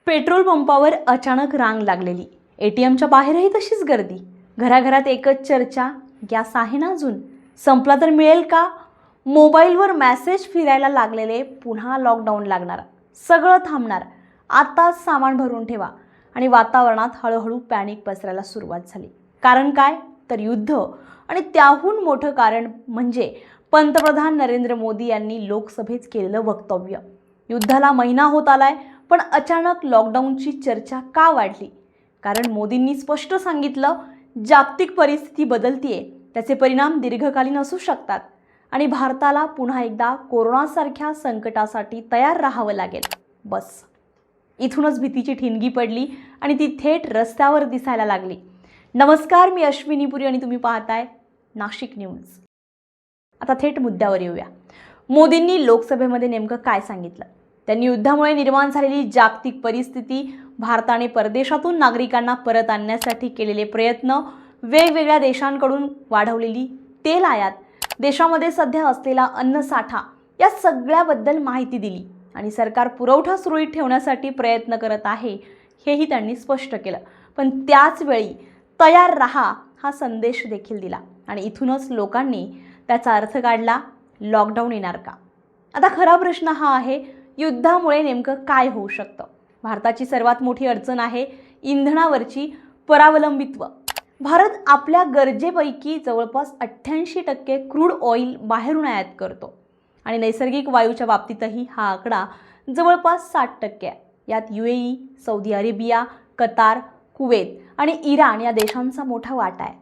Petrol पंपावर अचानक रांग लागलेली, एटीएमच्या बाहेरही तशीच गर्दी, घराघरात एकच चर्चा, गॅस आहे ना अजून, संपला तर मिळेल का? मोबाईलवर मेसेज फिरायला लागलेले, पुन्हा लॉकडाऊन लागणार, सगळं थांबणार, आताच सामान भरून ठेवा. आणि वातावरणात हळूहळू पॅनिक पसरायला सुरुवात झाली. कारण काय तर युद्ध. आणि त्याहून मोठं कारण म्हणजे पंतप्रधान नरेंद्र मोदी यांनी लोकसभेत केलेलं वक्तव्य. युद्धाला महिना होत आलाय, पण अचानक लॉकडाऊनची चर्चा का वाढली? कारण मोदींनी स्पष्ट सांगितलं, जागतिक परिस्थिती बदलतीये, त्याचे परिणाम दीर्घकालीन असू शकतात आणि भारताला पुन्हा एकदा कोरोनासारख्या संकटासाठी तयार राहावं लागेल. बस इथूनच भीतीची ठिणगी पडली आणि ती थेट रस्त्यावर दिसायला लागली. नमस्कार, मी अश्विनी पुरी आणि तुम्ही पाहताय नाशिक न्यूज. आता थेट मुद्द्यावर येऊया. मोदींनी लोकसभेमध्ये नेमकं काय सांगितलं? त्यांनी युद्धामुळे निर्माण झालेली जागतिक परिस्थिती, भारताने परदेशातून नागरिकांना परत आणण्यासाठी केलेले प्रयत्न, वेगवेगळ्या देशांकडून वाढवलेली तेल आयात, देशामध्ये सध्या असलेला अन्नसाठा, या सगळ्याबद्दल माहिती दिली आणि सरकार पुरवठा सुरळीत ठेवण्यासाठी प्रयत्न करत आहे हेही त्यांनी स्पष्ट केलं. पण त्याच वेळी तयार रहा हा संदेश देखील दिला आणि इथूनच लोकांनी त्याचा अर्थ काढला, लॉकडाऊन येणार का? आता खरा प्रश्न हा आहे, युद्धामुळे नेमकं काय होऊ शकतं? भारताची सर्वात मोठी अडचण आहे इंधनावरची परावलंबित्व. भारत आपल्या गरजेपैकी जवळपास 88% क्रूड ऑइल बाहेरून आयात करतो आणि नैसर्गिक वायूच्या बाबतीतही हा आकडा जवळपास 60% आहे. यात UAE, Saudi Arabia, Qatar, Kuwait आणि इराण या देशांचा मोठा वाटा आहे.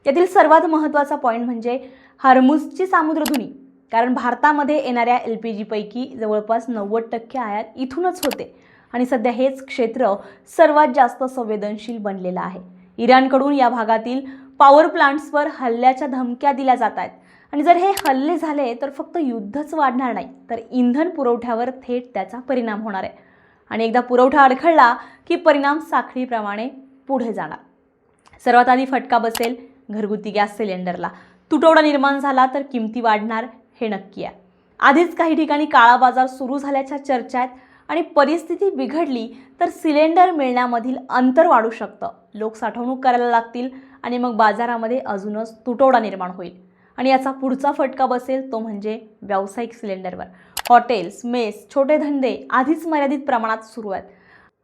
यातील सर्वात महत्त्वाचा पॉईंट म्हणजे हॉर्मुझची सामुद्रधुनी. कारण भारतामध्ये येणाऱ्या LPG पैकी जवळपास 90% आयात इथूनच होते आणि सध्या हेच क्षेत्र सर्वात जास्त संवेदनशील बनलेलं आहे. इराणकडून या भागातील पॉवर प्लांट्सवर हल्ल्याच्या धमक्या दिल्या जात आहेत आणि जर हे हल्ले झाले तर फक्त युद्धच वाढणार नाही, तर इंधन पुरवठ्यावर थेट त्याचा परिणाम होणार आहे. आणि एकदा पुरवठा अडखळला की परिणाम साखळीप्रमाणे पुढे जाणार. सर्वात आधी फटका बसेल घरगुती गॅस सिलेंडरला. तुटवडा निर्माण झाला तर किमती वाढणार, हे नक्की आहे. आधीच काही ठिकाणी काळा बाजार सुरू झाल्याच्या चर्चा आहेत आणि परिस्थिती बिघडली तर सिलेंडर मिळण्यामधील अंतर वाढू शकतं. लोक साठवणूक करायला लागतील आणि मग बाजारामध्ये अजूनच तुटवडा निर्माण होईल. आणि याचा पुढचा फटका बसेल तो म्हणजे व्यावसायिक सिलेंडरवर. हॉटेल्स, मेस, छोटे धंदे आधीच मर्यादित प्रमाणात सुरू आहेत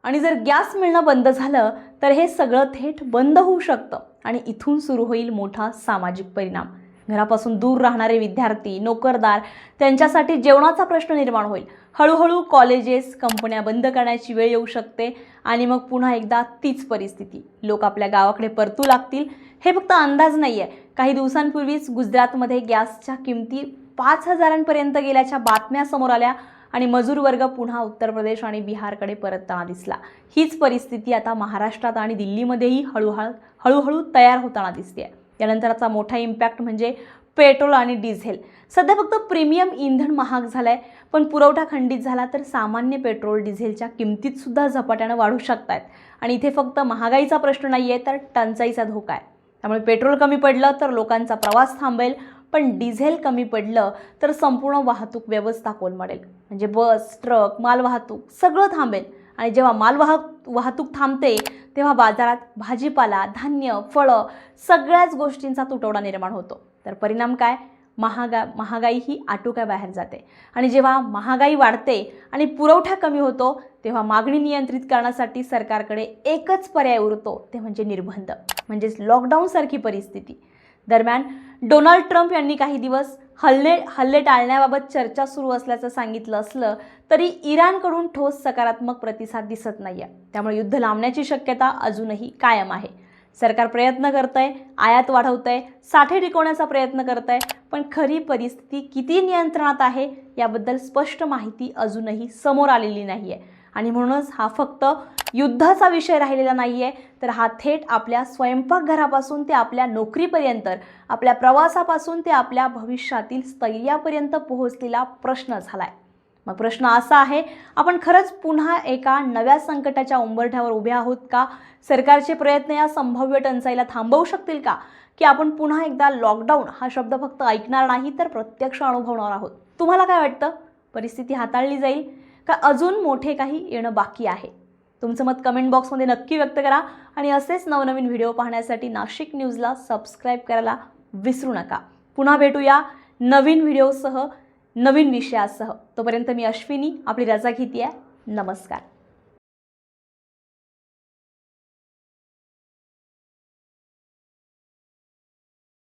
आणि जर गॅस मिळणं बंद झालं तर हे सगळं थेट बंद होऊ शकतं आणि इथून सुरू होईल मोठा सामाजिक परिणाम. घरापासून दूर राहणारे विद्यार्थी, नोकरदार, त्यांच्यासाठी जेवणाचा प्रश्न निर्माण होईल. हळूहळू कॉलेजेस, कंपन्या बंद करण्याची वेळ येऊ शकते आणि मग पुन्हा एकदा तीच परिस्थिती. लोक आपल्या गावाकडे परतू लागतील. हे फक्त अंदाज नाही आहे. काही दिवसांपूर्वीच गुजरातमध्ये गॅसच्या किमती 5,000पर्यंत गेल्याच्या बातम्या समोर आल्या आणि मजूर वर्ग पुन्हा उत्तर प्रदेश आणि बिहारकडे परतताना दिसला. हीच परिस्थिती आता महाराष्ट्रात आणि दिल्लीमध्येही हळूहळू तयार होताना दिसते. यानंतरचा मोठा इम्पॅक्ट म्हणजे पेट्रोल आणि डिझेल. सध्या फक्त प्रीमियम इंधन महाग झालंय, पण पुरवठा खंडित झाला तर सामान्य पेट्रोल डिझेलच्या किमतीत सुद्धा झपाट्यानं वाढू शकतात. आणि इथे फक्त महागाईचा प्रश्न नाहीये तर टंचाईचा धोका आहे. त्यामुळे पेट्रोल कमी पडलं तर लोकांचा प्रवास थांबेल, पण डिझेल कमी पडलं तर संपूर्ण वाहतूक व्यवस्था कोलमडेल. म्हणजे बस, ट्रक, मालवाहतूक सगळं थांबेल. आणि जेव्हा वाहतूक थांबते तेव्हा बाजारात भाजीपाला, धान्य, फळं सगळ्याच गोष्टींचा तुटवडा निर्माण होतो. तर परिणाम काय? महागाई ही आटोक्याबाहेर जाते. आणि जेव्हा महागाई वाढते आणि पुरवठा कमी होतो तेव्हा मागणी नियंत्रित करण्यासाठी सरकारकडे एकच पर्याय उरतो, ते म्हणजे निर्बंध, म्हणजेच लॉकडाऊन सारखी परिस्थिती. दरम्यान डोनाल्ड ट्रम्प यांनी काही दिवस हल्ले टाळण्याबाबत चर्चा सुरू असल्याचं सांगितलं असलं तरी इराणकडून ठोस सकारात्मक प्रतिसाद दिसत नाहीये. त्यामुळे युद्ध लांबण्याची शक्यता अजूनही कायम आहे. सरकार प्रयत्न करतंय, आयात वाढवतंय, साठे टिकवण्याचा प्रयत्न करतंय, पण खरी परिस्थिती किती नियंत्रणात आहे याबद्दल स्पष्ट माहिती अजूनही समोर आलेली नाहीये. आणि म्हणूनच हा फक्त युद्धाचा विषय राहिलेला नाहीये, तर हा थेट आपल्या स्वयंपाकघरापासून ते आपल्या नोकरीपर्यंत, आपल्या प्रवासापासून ते आपल्या भविष्यातील स्थैर्यापर्यंत पोहोचलेला प्रश्न झालाय. मग प्रश्न असा आहे, आपण खरंच पुन्हा एका नव्या संकटाच्या उंबरठ्यावर उभे आहोत का? सरकारचे प्रयत्न या संभाव्य टंचाईला थांबवू शकतील का? की आपण पुन्हा एकदा लॉकडाऊन हा शब्द फक्त ऐकणार नाही तर प्रत्यक्ष अनुभवणार आहोत? तुम्हाला काय वाटतं? परिस्थिती हाताळली जाईल का अजून मोठे काही येणं बाकी आहे? तुमचं मत कमेंट बॉक्समध्ये नक्की व्यक्त करा आणि असेच नवनवीन व्हिडिओ पाहण्यासाठी नाशिक न्यूजला सबस्क्राईब करायला विसरू नका. पुन्हा भेटूया नवीन व्हिडिओसह, नवीन विषयासह. तोपर्यंत मी अश्विनी आपली रजा घेते आहे. नमस्कार.